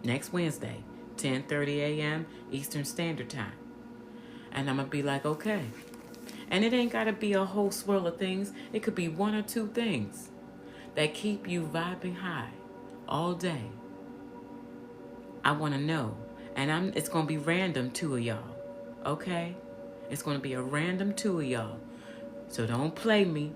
Next Wednesday, 10:30 a.m. Eastern Standard Time. And I'm going to be like, okay. And it ain't got to be a whole swirl of things. It could be one or two things that keep you vibing high all day. I want to know. And it's going to be random, two of y'all. Okay? It's going to be a random two of y'all. So don't play me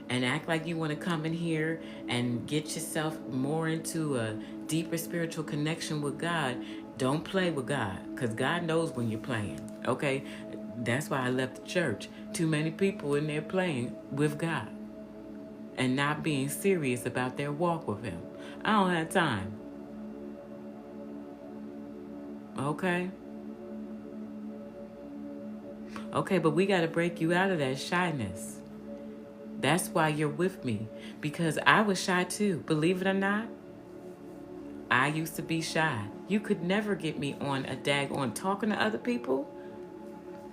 and act like you want to come in here and get yourself more into a deeper spiritual connection with God. Don't play with God, because God knows when you're playing, okay? That's why I left the church. Too many people in there playing with God and not being serious about their walk with Him. I don't have time. Okay? Okay, but we got to break you out of that shyness. That's why you're with me, because I was shy too. Believe it or not, I used to be shy. You could never get me on a daggone talking to other people.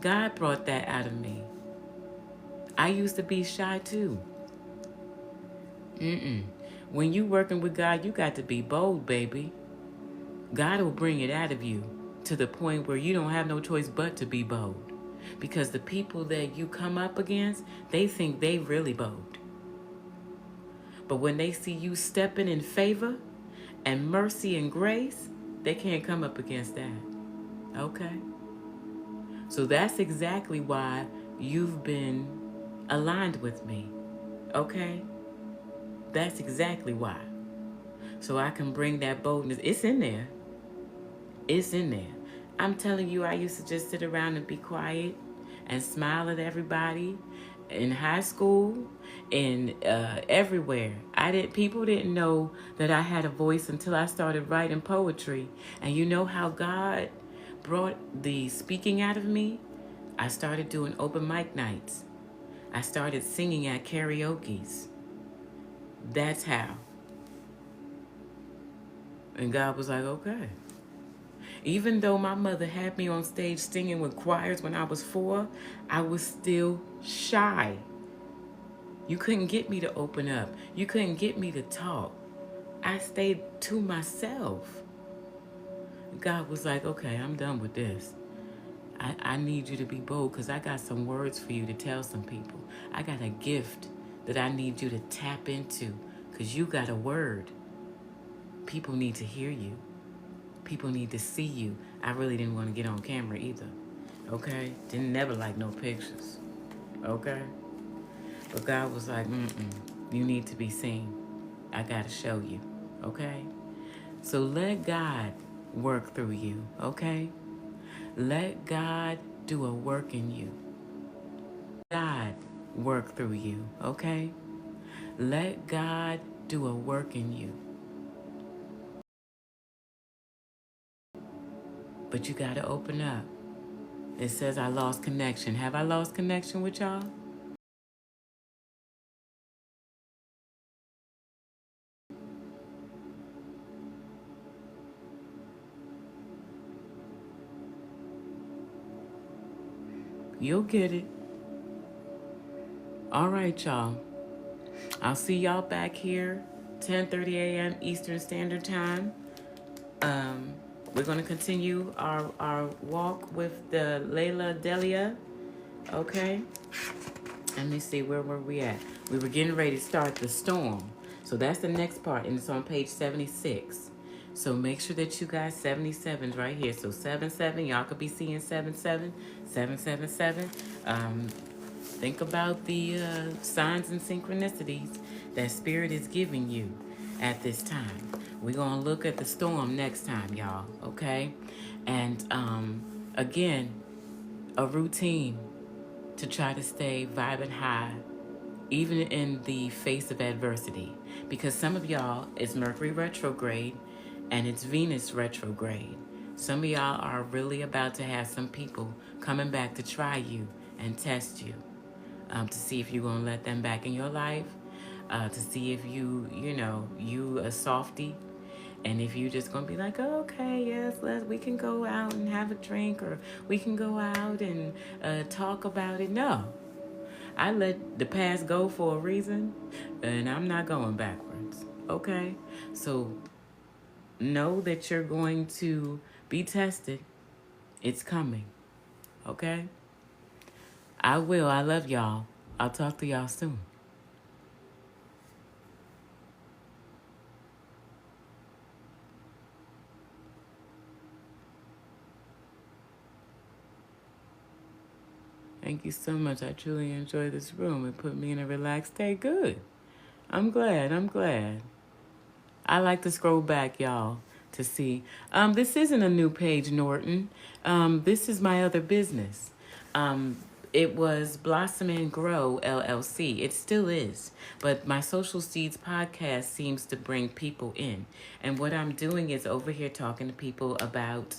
God brought that out of me. I used to be shy too. When you working with God, you got to be bold, baby. God will bring it out of you to the point where you don't have no choice but to be bold. Because the people that you come up against, they think they really bold. But when they see you stepping in favor and mercy and grace, they can't come up against that. Okay? So that's exactly why you've been aligned with me. Okay? That's exactly why. So I can bring that boldness. It's in there. It's in there. I'm telling you, I used to just sit around and be quiet and smile at everybody in high school and everywhere. People didn't know that I had a voice until I started writing poetry. And you know how God brought the speaking out of me? I started doing open mic nights. I started singing at karaoke's. That's how. And God was like, okay. Even though my mother had me on stage singing with choirs when I was 4, I was still shy. You couldn't get me to open up. You couldn't get me to talk. I stayed to myself. God was like, okay, I'm done with this. I need you to be bold because I got some words for you to tell some people. I got a gift that I need you to tap into because you got a word. People need to hear you. People need to see you. I really didn't want to get on camera either. Okay? Didn't never like no pictures. Okay? But God was like, you need to be seen. I got to show you. Okay? So let God work through you. Okay? Let God do a work in you. God work through you. Okay? Let God do a work in you. But you got to open up. It says I lost connection. Have I lost connection with y'all? You'll get it. All right, y'all. I'll see y'all back here, 10:30 a.m. Eastern Standard Time. We're going to continue our walk with the Layla Delia. Okay? Let me see, where were we at? We were getting ready to start the storm. So that's the next part, and it's on page 76. So make sure that you guys, 77's right here. So 77, y'all could be seeing 77, 777. Think about the signs and synchronicities that Spirit is giving you at this time. We're going to look at the storm next time, y'all, okay? And again, a routine to try to stay vibing high, even in the face of adversity. Because some of y'all, it's Mercury retrograde and it's Venus retrograde. Some of y'all are really about to have some people coming back to try you and test you, to see if you're going to let them back in your life, to see if you a softie, and if you just going to be like, oh, okay, yes, we can go out and have a drink, or we can go out and talk about it. No. I let the past go for a reason, and I'm not going backwards, okay? So know that you're going to be tested. It's coming, okay? I will. I love y'all. I'll talk to y'all soon. Thank you so much. I truly enjoy this room. It put me in a relaxed state. Good. I'm glad. I like to scroll back, y'all, to see. This isn't a new page, Norton. This is my other business. It was Blossom and Grow, LLC. It still is. But my Social Seeds podcast seems to bring people in. And what I'm doing is over here talking to people about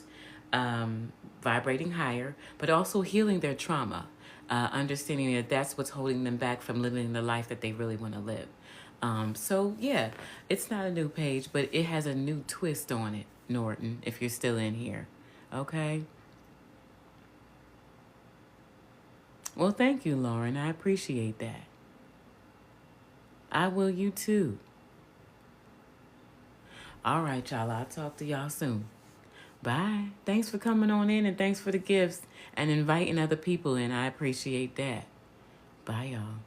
vibrating higher, but also healing their trauma. understanding that that's what's holding them back from living the life that they really want to live. So yeah, it's not a new page, but it has a new twist on it, Norton, if you're still in here. Okay? Well, thank you, Lauren. I appreciate that. I will you too. All right, y'all. I'll talk to y'all soon. Bye. Thanks for coming on in and thanks for the gifts and inviting other people in. I appreciate that. Bye, y'all.